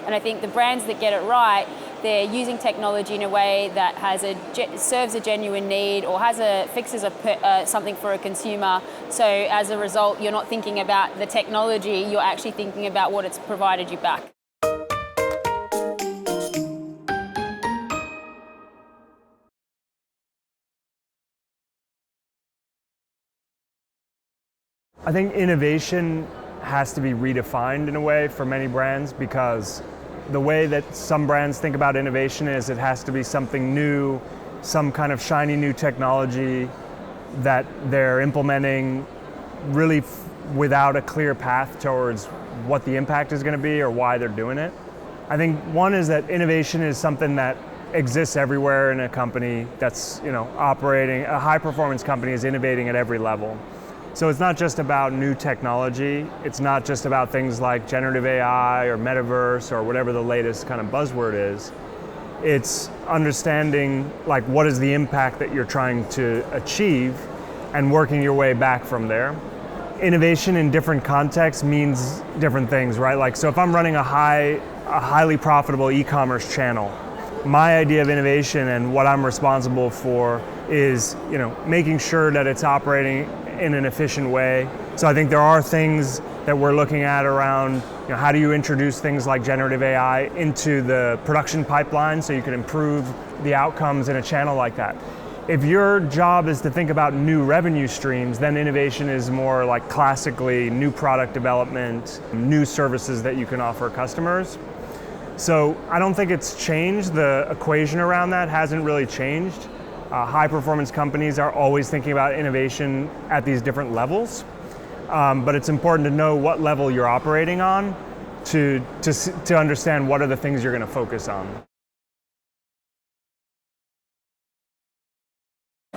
And I think the brands that get it right, they're using technology in a way that serves a genuine need or fixes something for a consumer. So as a result, you're not thinking about the technology, you're actually thinking about what it's provided you back. I think innovation has to be redefined in a way for many brands, because the way that some brands think about innovation is it has to be something new, some kind of shiny new technology that they're implementing really without a clear path towards what the impact is going to be or why they're doing it. I think one is that innovation is something that exists everywhere in a company that's operating. A high performance company is innovating at every level. So it's not just about new technology, it's not just about things like generative AI or metaverse or whatever the latest kind of buzzword is. It's understanding what is the impact that you're trying to achieve and working your way back from there. Innovation in different contexts means different things, right? So if I'm running a highly profitable e-commerce channel, my idea of innovation and what I'm responsible for is making sure that it's operating in an efficient way. So I think there are things that we're looking at around how do you introduce things like generative AI into the production pipeline so you can improve the outcomes in a channel like that. If your job is to think about new revenue streams, then innovation is more like classically new product development, new services that you can offer customers. So I don't think it's changed. The equation around that hasn't really changed. High performance companies are always thinking about innovation at these different levels, but it's important to know what level you're operating on to understand what are the things you're going to focus on.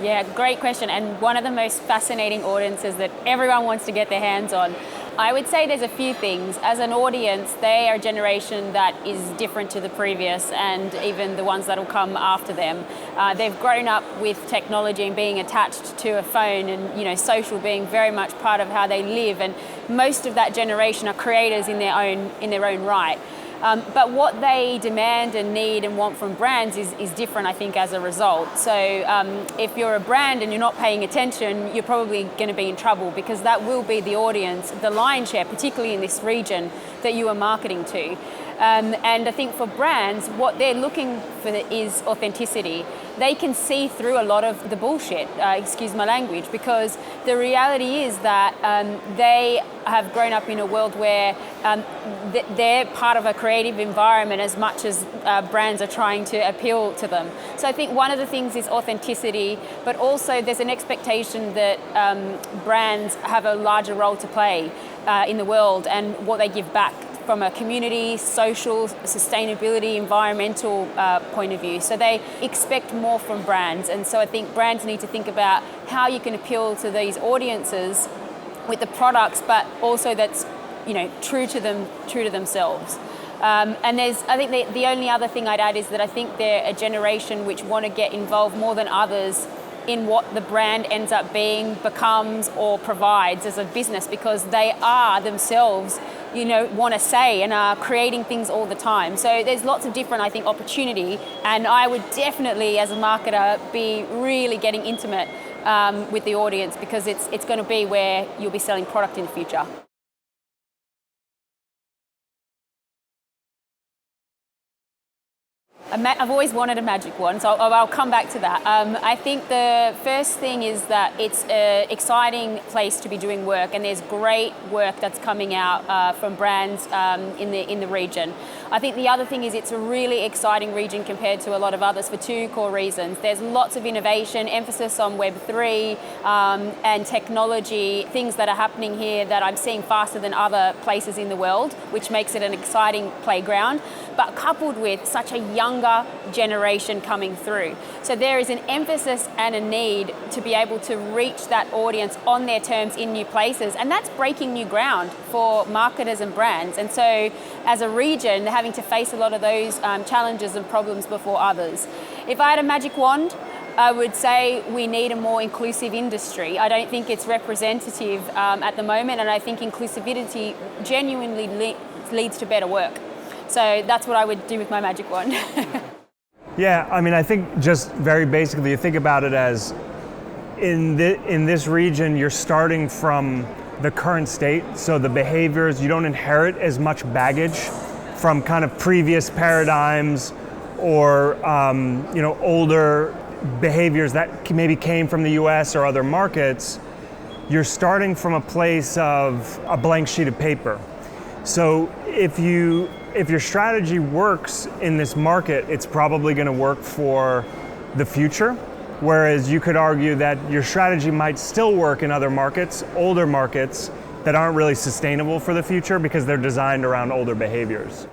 Yeah, great question, and one of the most fascinating audiences that everyone wants to get their hands on. I would say there's a few things. As an audience, they are a generation that is different to the previous and even the ones that will come after them. They've grown up with technology and being attached to a phone and social being very much part of how they live, and most of that generation are creators in their own right. But what they demand and need and want from brands is different, I think, as a result. So if you're a brand and you're not paying attention, you're probably going to be in trouble, because that will be the audience, the lion's share, particularly in this region, that you are marketing to. And I think for brands, what they're looking for is authenticity. They can see through a lot of the bullshit, excuse my language, because the reality is that they have grown up in a world where they're part of a creative environment as much as brands are trying to appeal to them. So I think one of the things is authenticity, but also there's an expectation that brands have a larger role to play in the world and what they give back from a community, social, sustainability, environmental point of view. So they expect more from brands. And so I think brands need to think about how you can appeal to these audiences with the products, but also that's true to themselves. And I think the only other thing I'd add is that I think they're a generation which want to get involved more than others in what the brand ends up being, becomes, or provides as a business, because they are themselves, want to say and are creating things all the time. So there's lots of different, I think, opportunity, and I would definitely, as a marketer, be really getting intimate with the audience, because it's going to be where you'll be selling product in the future. I've always wanted a magic wand, so I'll come back to that. I think the first thing is that it's an exciting place to be doing work, and there's great work that's coming out from brands in the region. I think the other thing is it's a really exciting region compared to a lot of others for two core reasons. There's lots of innovation, emphasis on Web3 and technology, things that are happening here that I'm seeing faster than other places in the world, which makes it an exciting playground, but coupled with such a younger generation coming through. So there is an emphasis and a need to be able to reach that audience on their terms in new places, and that's breaking new ground for marketers and brands. And so as a region, having to face a lot of those challenges and problems before others. If I had a magic wand, I would say we need a more inclusive industry. I don't think it's representative at the moment, and I think inclusivity genuinely leads to better work. So that's what I would do with my magic wand. Yeah, I mean, I think just very basically, you think about it as in this region, you're starting from the current state. So the behaviors, you don't inherit as much baggage from kind of previous paradigms or older behaviors that maybe came from the US or other markets. You're starting from a place of a blank sheet of paper. So if your strategy works in this market, it's probably going to work for the future. Whereas you could argue that your strategy might still work in other markets, older markets, that aren't really sustainable for the future because they're designed around older behaviors.